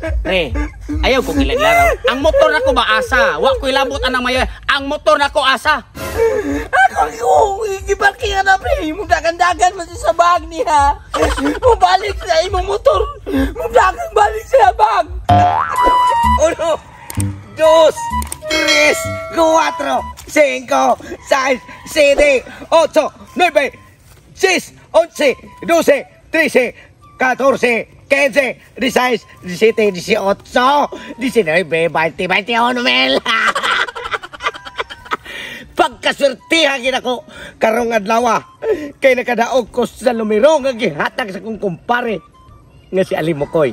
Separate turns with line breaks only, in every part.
Pre, ayaw ko kilaglaro. Ang motor nako ba asa? Wa ko ilabot anang mayo. Ang motor nako asa.
Ako, igibarking na pre. Mudagan-dagan mo sa bag niya. Mubalik sa imong motor. Mudagan balik sa bag. 1, 2, 3, 4, 5, 6, 7, 8, 9, 10, 11, 12, 13, 14, 15, 16, 17, 18, 19, 20, 21, Mel. Pagkaswertihan gid ako karong adlaw kay nakadaog ko sa numero nga gihatag sa kong kumpare nga si Alimokoy.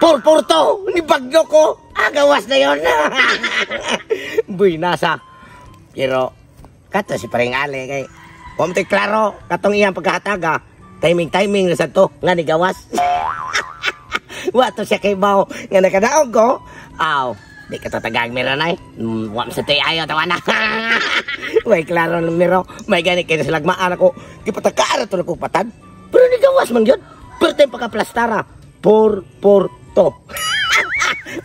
Purpurto ni bagyo ko. Agawas na yon. Buy nasa. Pero kato si paring Ale kay pamti klaro katong iyang pagkahataga. Timing na sa to nga ni gawas. Wato siya kay bao nga nakadaog ko. Aw, di ka tatagag miranay. Wam sa tay ayo tawana. Way klaro numero. May gani kay sa lagmaan ako. Gipatakaara to ko patad. Pero ni gawas man gyud. Pero tay pagkaplastara. Por to.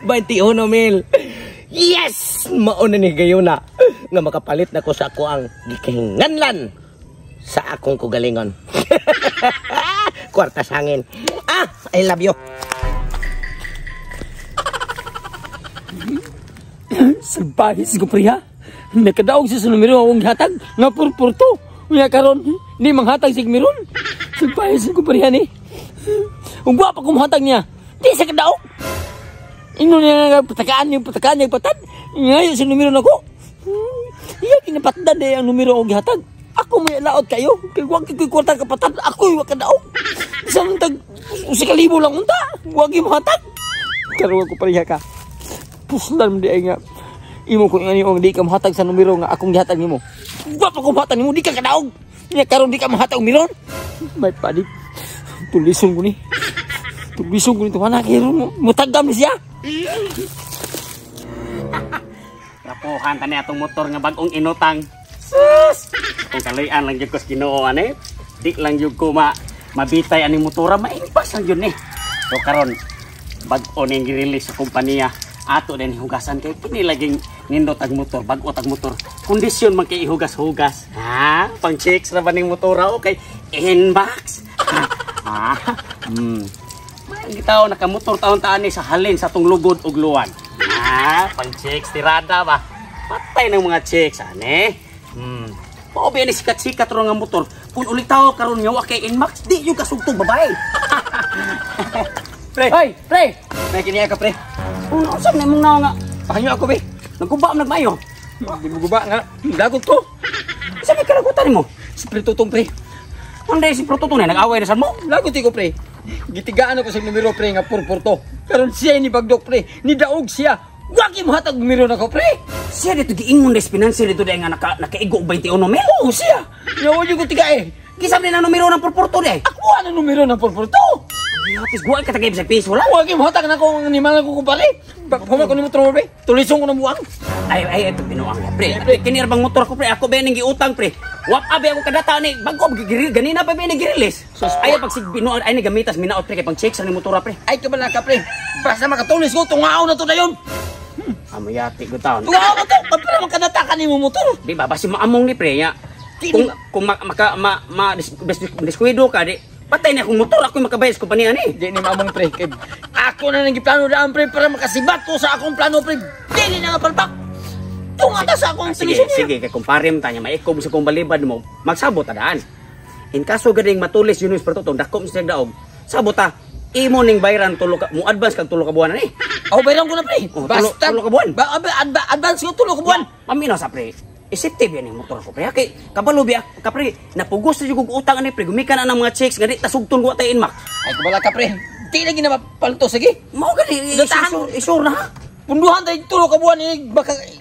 21 mil. Yes! Mauna ni gayuna nga makapalit na ko sa ako ang gikinganlan sa akong kugalingon. Kwartas hangin. I love you.
Sabahis ko priya. Nakadaog siya sa numero akong hatag nga purpurto. Unya karon ni manghatag sig meron. Sabahis ko priya ni. Ug wa pa kumhatag niya. Di sa kadaog. Ino niya patakaan niya patad. Ngayon sa numero nako. Iya kinapatdan day ang numero og gihatag. Ako may laot kayo. Kay wag koy kwarta ka patad. Ako wa kadaog. Isang tag 1,000 lang unta. Wag mo hatag. Karon ko pariha ka. Puslan di ay nga. Imo ko ngani og di ka mahatag sa numero nga akong gihatag nimo. Wa pa ko mahatag nimo di ka kadaog. Nya karon di ka mahatag miron. May padik. Tulisun ko ni. Tulisun ko ni tuwana kay mutagam ni siya.
Rapuhan tani atong motor nga bag-ong inutang. Sus! Kung kalayan lang jud ko sa Ginoo ani, di lang jud ko mabitay ani motora, maimpas lang jud ni. So karon bag-o ning gi-release sa kompanya, ato din hugasan kay kini laging nindot ang motor, bag-o tag motor. Kondisyon man kay ihugas-hugas. Ha? Pang checks ra ba ning motora okay? Inbox. Gitaw nakamotor taon-taan ni sa halin sa tong lugod ug luwan. Pang checks tirada ba? Patay ng mga checks ane. Paubi ni sikat-sikat ro nga motor. Kung ulitaw karon nga wa kay Inmax, di yung kasugtong babae. Pre, hoy, pre. May kiniya ka pre. Uno sa nimong naw nga. Pahanyo ako be. Nagguba man nagmayo.
Di mo guba nga. Lagot to.
Sa may kalagutan mo.
Si Pretutong pre.
Anday si Pretutong na nag-away na sa mo.
Lagot ko pre. Gitigaan ako sa numero pre nga purpurto. Karon siya ni bagdok pre. Ni daog siya. Wag mo hatag numero nako pre.
Siya dito giingon des financial dito dai nga nakaigo 21 mil.
Oo siya. Yawa yung ko tiga eh.
Gisab ni na numero ng purpurto dai.
Ako ano numero ng purpurto?
Hatis guay ka tagay sa piso wala.
Wag mo hatag nako ni mga ko kumpare. Pagpuma ko ni motor pre. Tulisong ko na buwang.
Ay ito binuang pre. Kini bang motor ko pre ako ba ning giutang pre. Wap abi ako kadata ni bago ganina pa ba ni gi-release. Ay pag sig binuang ay ni gamitas minaot pre kay pang check sa ni motor pre.
Ay ka bala ka pre. Basta makatulis ko tungaw na to dayon.
Amayati ko taon.
Tungaw na to. Kapre man kadata ka ni mo motor.
Di ba basi maamong ni pre ya. Kung diskuido ka di patay na akong motor ako makabayas ko pa niya ni.
Di ni maamong pre. Ako na nang giplano daan pre para makasibat ko sa akong plano pre. Dili na nga palpak. Tungata sa akong tulisong niya.
Sige, kay kumpare mo tanya, maikob sa kong balibad mo, magsabot adaan. In kaso gading matulis yun yung Pretutong, dakom sa daog, sabot ta, imo ning bayran mo advance kag 3 ka buwan ni.
Aw bayran ko na pre.
Basta 3 ka buwan.
Advance ko 3 ka buwan.
Paminaw sa pre. Isiptive yan yung motor ko pre. Kay kabalo biya ka pre, napugos sa jud utang ani pre, gumikan na ng mga checks gani tasugton ko tay Inmax.
Ay kubala ka pre. Di lagi na mapalto sige.
Mao gani isur na ha.
Punduhan tayo 3 ka buwan ni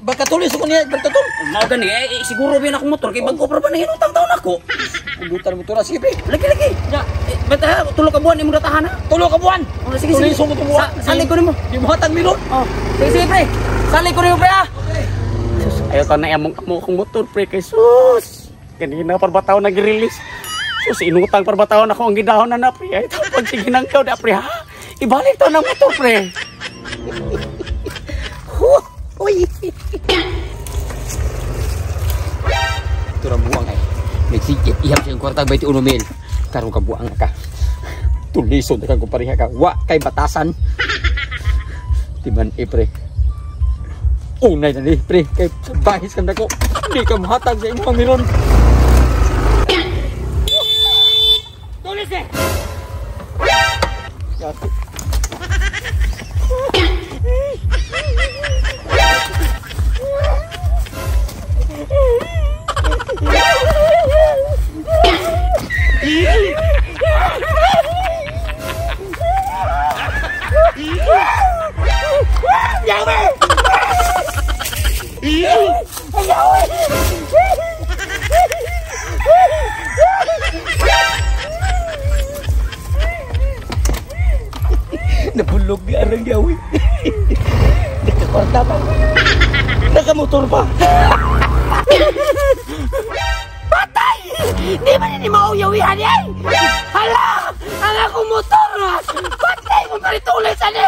baka tulis ko niya Pretutong.
Mao gani siguro biya na akong motor kay bago pa ba nang hinutang taon ako.
Pundutan mo tura sige pre.
Lagi. Ya, bata 3 ka buwan imong datahan ha.
3 ka buwan.
Sige.
Tulisong ko buwan.
Sali ko nimo.
Di mo hatag milon.
Sige pre. Sali ko nimo pre ha. Sus, ayaw ka na among akong motor pre kay sus. Kanina parbataw nag-release. Sus, inutang parbataw na ako ang gidahon na pre. Ay tapos sige nang daw da pre ha. Ibalik to ng motor pre.
Uy.
Ito na buwang ay. Nagsikip ihap siyang kwartang 21 mil. Karoon ka buwang ka. Tuliso na kang kupariha ka. Wa kay batasan. Timan pre. Unay na ni pre. Kay bahis ka na ko. Hindi ka mahatag sa imong miron. Tulis eh! Yati.
Nabulog nga ang yawi. Nakakwarta pa. Nakamotor pa. Patay! Di ba nini mauyawihan yan? Hala! Ang akong motor na! Patay kung parituloy sa ni!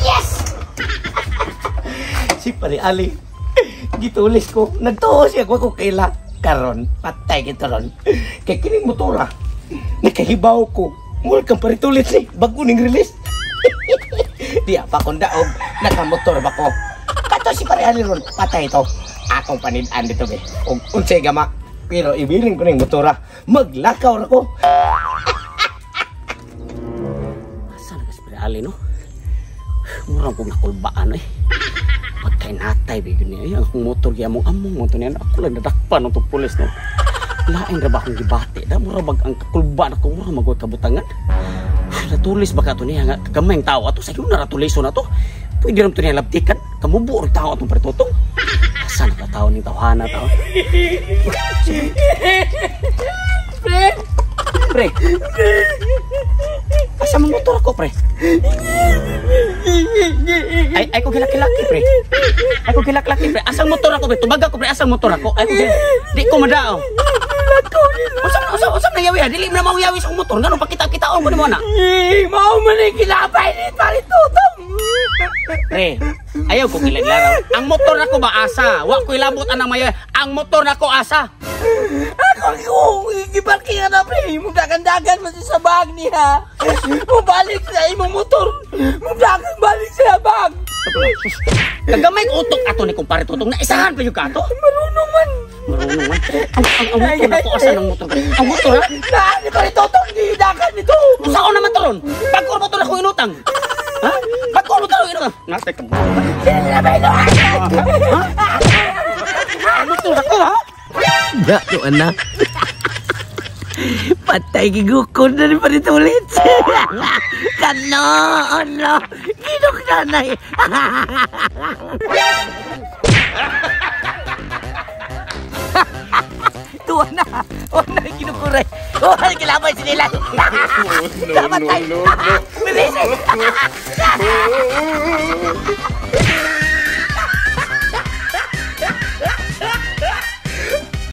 Yes! Si Pari Ali, gitulis ko. Nagtuo siya ko kaila. Karon, patay kita ron. Kaya kining motora, nakahibaw ko. Mula kang paritulit ni, bago ning release. Di apa kong daog, nakamotor ba ko. Kato si Pari Ali ron, patay ito. Akong panidaan dito be. Unsay gama, pero ibiring ko ning motora. Maglakaw na ko.
Saan ka si Pari Ali, no? Murang kong nakulbaan eh. Pagkay natay, bigo niya. Ay, akong motor, among motor niya. Ako lang nadakpan ng pulis, no? Lain ra ba akong gibati? Da, mura bag ang kakulbaan ako, mura magwag kabutangan. Natulis ba ka ito niya? Kamayang tao ato. Sa'yo na ratuliso na to. Pwede naman ito niya labtikan. Kamubo rin tao atong paritutong. Saan ka tao ni tawhana tao? Pre! Pre! Asa mong motor ako, pre? Ay ko kilaki-laki, pre. Ay ko kilaki-laki, pre. Asang motor ako, pre. Tubag ako, pre. Asang motor ako. Ay ko di ko madao. Usap na yawi ha. Dili na mau yawi sa motor. Ganun pakita-kitaon ko naman na.
Mau maning kilapay ni paritutong.
Pre, ayaw ko kilaglaraw. Ang motor ako ba asa? Wa ko ilabot anang mayo. Ang motor nako asa.
Ako, gibarking na pre. Mudagan-dagan mo sa bag niya. Mubalik sa imong motor. Mudagan balik sa bag.
Kagamay ko utok ato ni kumpare tutong. Naisahan pa yung kato.
Marunong man.
Marunong man. Ang motor nako asa ng motor. Ang motor ha?
Naan ni paritutong gidagan nito.
Saan naman to ron? Bagko mo to na ko inutang. Ha? Bagko mo to na inutang. Nasa ka.
Sino ba ito?
Ang motor ako ha?
Gano anak. Patay gigukod na rin pa dito ulit. Kano, ano, ginok nanay. Tuwa na, ginukuray. Kilabay si nila. Dapat tayo. Bilis.